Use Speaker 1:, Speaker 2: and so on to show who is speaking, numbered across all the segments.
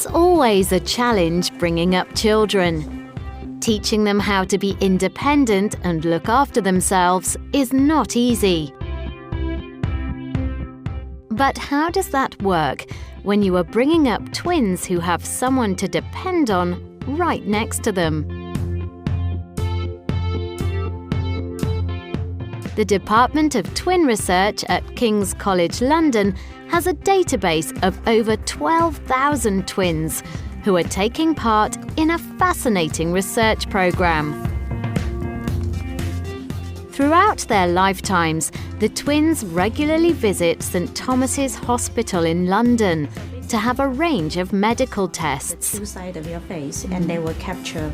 Speaker 1: It's always a challenge bringing up children. Teaching them how to be independent and look after themselves is not easy. But how does that work when you are bringing up twins who have someone to depend on right next to them? The Department of Twin Research at King's College London has a database of over 12,000 twins who are taking part in a fascinating research programme. Throughout their lifetimes, the twins regularly visit St Thomas's Hospital in London to have a range of medical tests.
Speaker 2: Two sides of your face, and they will capture.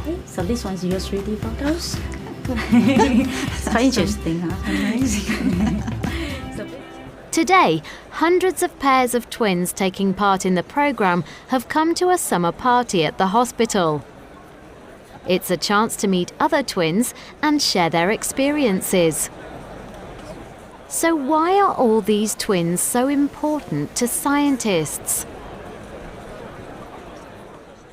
Speaker 2: Okay, so this one's your 3D photos. It's quite interesting, huh? Amazing.
Speaker 1: Today, hundreds of pairs of twins taking part in the programme have come to a summer party at the hospital. It's a chance to meet other twins and share their experiences. So why are all these twins so important to scientists?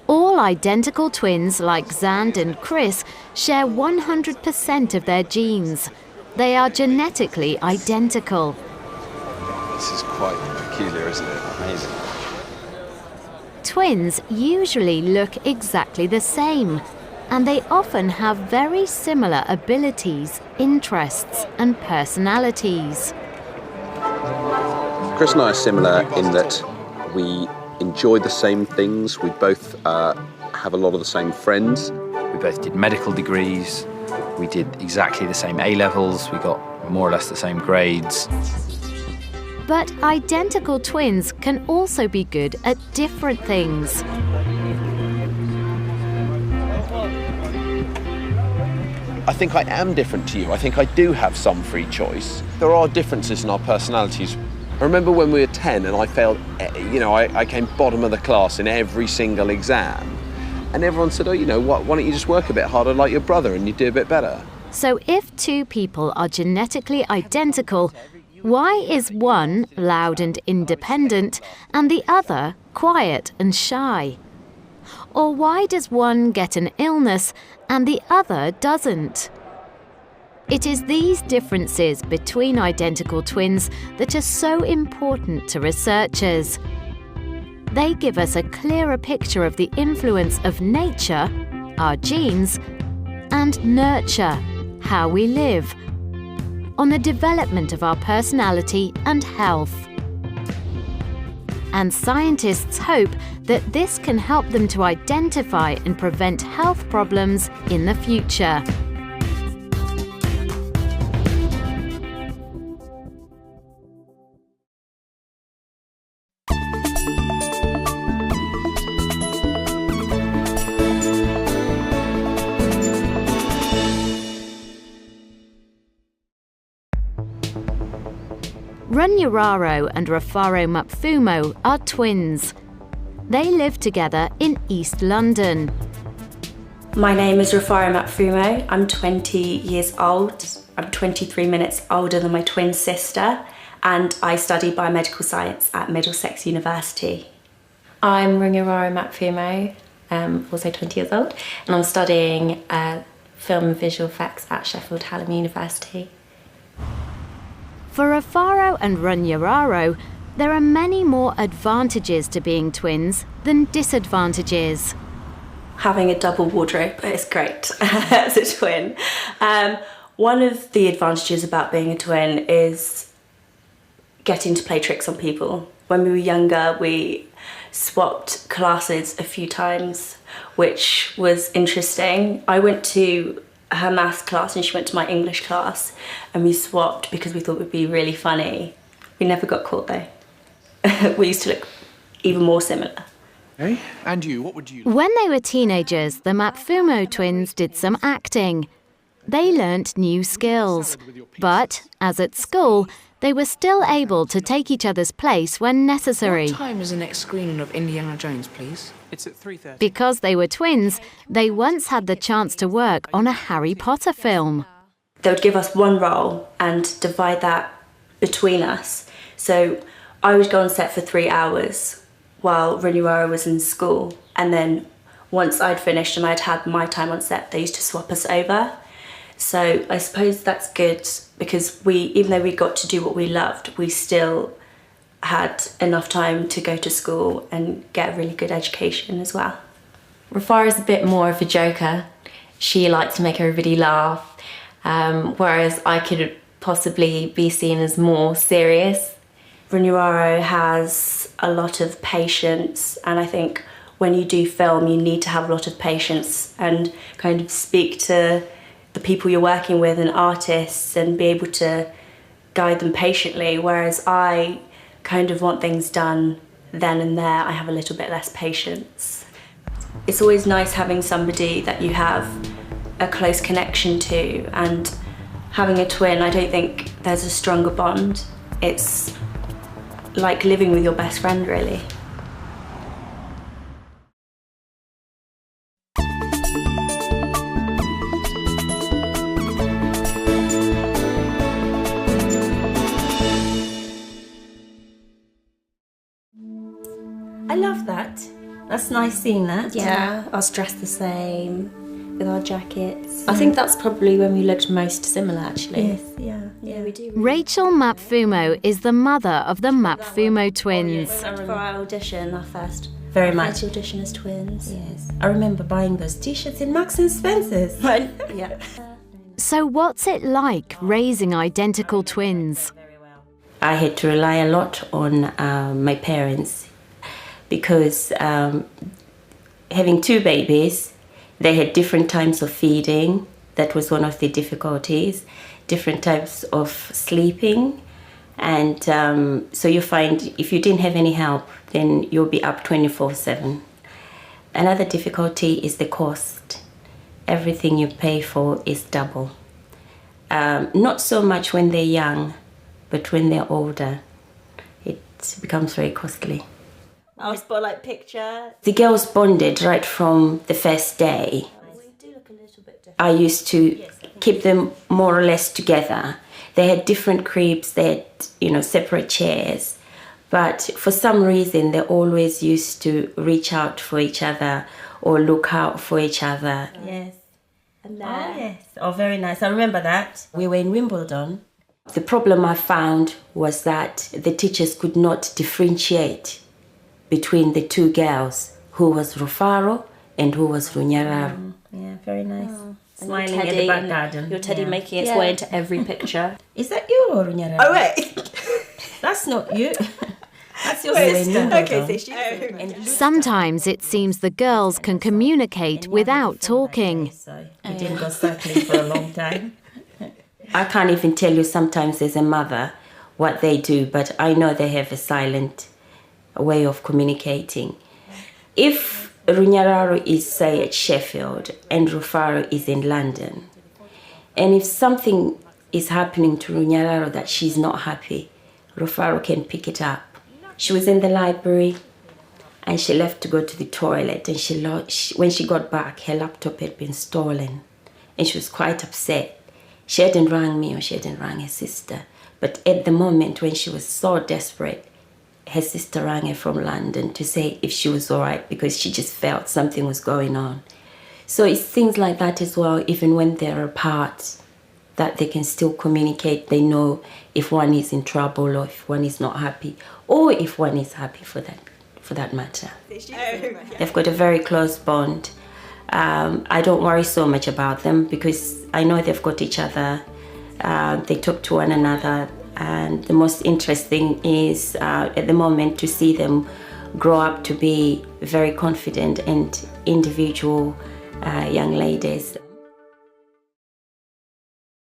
Speaker 1: All identical twins like Xand and Chris share 100% of their genes. They are genetically identical.
Speaker 3: This is quite peculiar, isn't it? Amazing.
Speaker 1: Twins usually look exactly the same, and they often have very similar abilities, interests, and personalities.
Speaker 3: Chris and I are similar in that we enjoy the same things. We both have a lot of the same friends.
Speaker 4: We both did medical degrees. We did exactly the same A-levels. We got more or less the same grades.
Speaker 1: But identical twins can also be good at different things.
Speaker 3: I think I am different to you. I think I do have some free choice. There are differences in our personalities. I remember when we were 10 and I failed, I came bottom of the class in every single exam. And everyone said, why don't you just work a bit harder like your brother and you do a bit better?
Speaker 1: So if two people are genetically identical, why is one loud and independent and the other quiet and shy? Or why does one get an illness and the other doesn't? It is these differences between identical twins that are so important to researchers. They give us a clearer picture of the influence of nature, our genes, and nurture, how we live, on the development of our personality and health. And scientists hope that this can help them to identify and prevent health problems in the future. Runyararo and Rafaro Mapfumo are twins. They live together in East London.
Speaker 5: My name is Rafaro Mapfumo. I'm 20 years old. I'm 23 minutes older than my twin sister, and I study biomedical science at Middlesex University.
Speaker 6: I'm Runyararo Mapfumo, also 20 years old, and I'm studying film and visual effects at Sheffield Hallam University.
Speaker 1: For Rafaro and Runyararo, there are many more advantages to being twins than disadvantages.
Speaker 5: Having a double wardrobe is great as a twin. One of the advantages about being a twin is getting to play tricks on people. When we were younger, we swapped classes a few times, which was interesting. I went to her maths class and she went to my English class, and we swapped because we thought it would be really funny. We never got caught though. We used to look even more similar.
Speaker 7: Hey, and you, what would you...
Speaker 1: When they were teenagers, the Mapfumo twins did some acting. They learnt new skills, but, as at school, they were still able to take each other's place when necessary.
Speaker 8: What time is the next screening of Indiana Jones, please?
Speaker 7: It's at 3:30.
Speaker 1: Because they were twins, they once had the chance to work on a Harry Potter film.
Speaker 5: They would give us one role and divide that between us. So I would go on set for 3 hours while Renuara was in school. And then once I'd finished and I'd had my time on set, they used to swap us over. So I suppose that's good because even though we got to do what we loved, we still had enough time to go to school and get a really good education as well.
Speaker 6: Rufara's a bit more of a joker. She likes to make everybody laugh, whereas I could possibly be seen as more serious.
Speaker 5: Renuara has a lot of patience, and I think when you do film you need to have a lot of patience and kind of speak to the people you're working with and artists and be able to guide them patiently, whereas I kind of want things done then and there. I have a little bit less patience. It's always nice having somebody that you have a close connection to, and having a twin, I don't think there's a stronger bond. It's like living with your best friend, really.
Speaker 2: I love that. That's nice seeing that.
Speaker 6: Yeah, us dressed the same with our jackets.
Speaker 2: I think that's probably when we looked most similar, actually.
Speaker 6: Yes, yeah, we do.
Speaker 1: Rachel Mapfumo is the mother of the Mapfumo twins.
Speaker 5: For our audition, our first
Speaker 2: Very much.
Speaker 5: audition as twins.
Speaker 2: Yes. I remember buying those t-shirts in Marks and Spencer's.
Speaker 5: Yeah.
Speaker 1: So what's it like raising identical twins?
Speaker 9: I had to rely a lot on my parents because having two babies, they had different times of feeding. That was one of the difficulties. Different types of sleeping. And so you find if you didn't have any help, then you'll be up 24/7. Another difficulty is the cost. Everything you pay for is double. Not so much when they're young, but when they're older, it becomes very costly.
Speaker 5: Our spotlight picture.
Speaker 9: The girls bonded right from the first day. I used to keep them more or less together. They had different cribs, they had, separate chairs. But for some reason, they always used to reach out for each other or look out for each other.
Speaker 2: Yes. And yes. Oh, very nice. I remember that. We were in Wimbledon.
Speaker 9: The problem I found was that the teachers could not differentiate between the two girls, who was Rufaro and who was Runyararo.
Speaker 2: Yeah, very nice.
Speaker 5: Smiling
Speaker 2: at the back garden.
Speaker 5: Your teddy
Speaker 2: Yeah.
Speaker 5: making its way into every picture.
Speaker 2: Is that you or Runyararo?
Speaker 5: Oh, wait.
Speaker 2: That's not you. That's your sister.
Speaker 5: Okay, so she's...
Speaker 1: Sometimes it seems the girls can communicate without talking.
Speaker 2: So we didn't go cycling for a long time.
Speaker 9: I can't even tell you sometimes as a mother what they do, but I know they have a silent way of communicating. If Runyararo is, say, at Sheffield and Rufaro is in London, and if something is happening to Runyararo that she's not happy, Rufaro can pick it up. She was in the library and she left to go to the toilet, and when she got back, her laptop had been stolen and she was quite upset. She hadn't rang me or she hadn't rang her sister, but at the moment when she was so desperate, her sister rang her from London to say if she was all right because she just felt something was going on. So it's things like that as well, even when they're apart, that they can still communicate. They know if one is in trouble or if one is not happy, or if one is happy for that matter. They've got a very close bond. I don't worry so much about them because I know they've got each other. They talk to one another. And the most interesting is at the moment to see them grow up to be very confident and individual young ladies.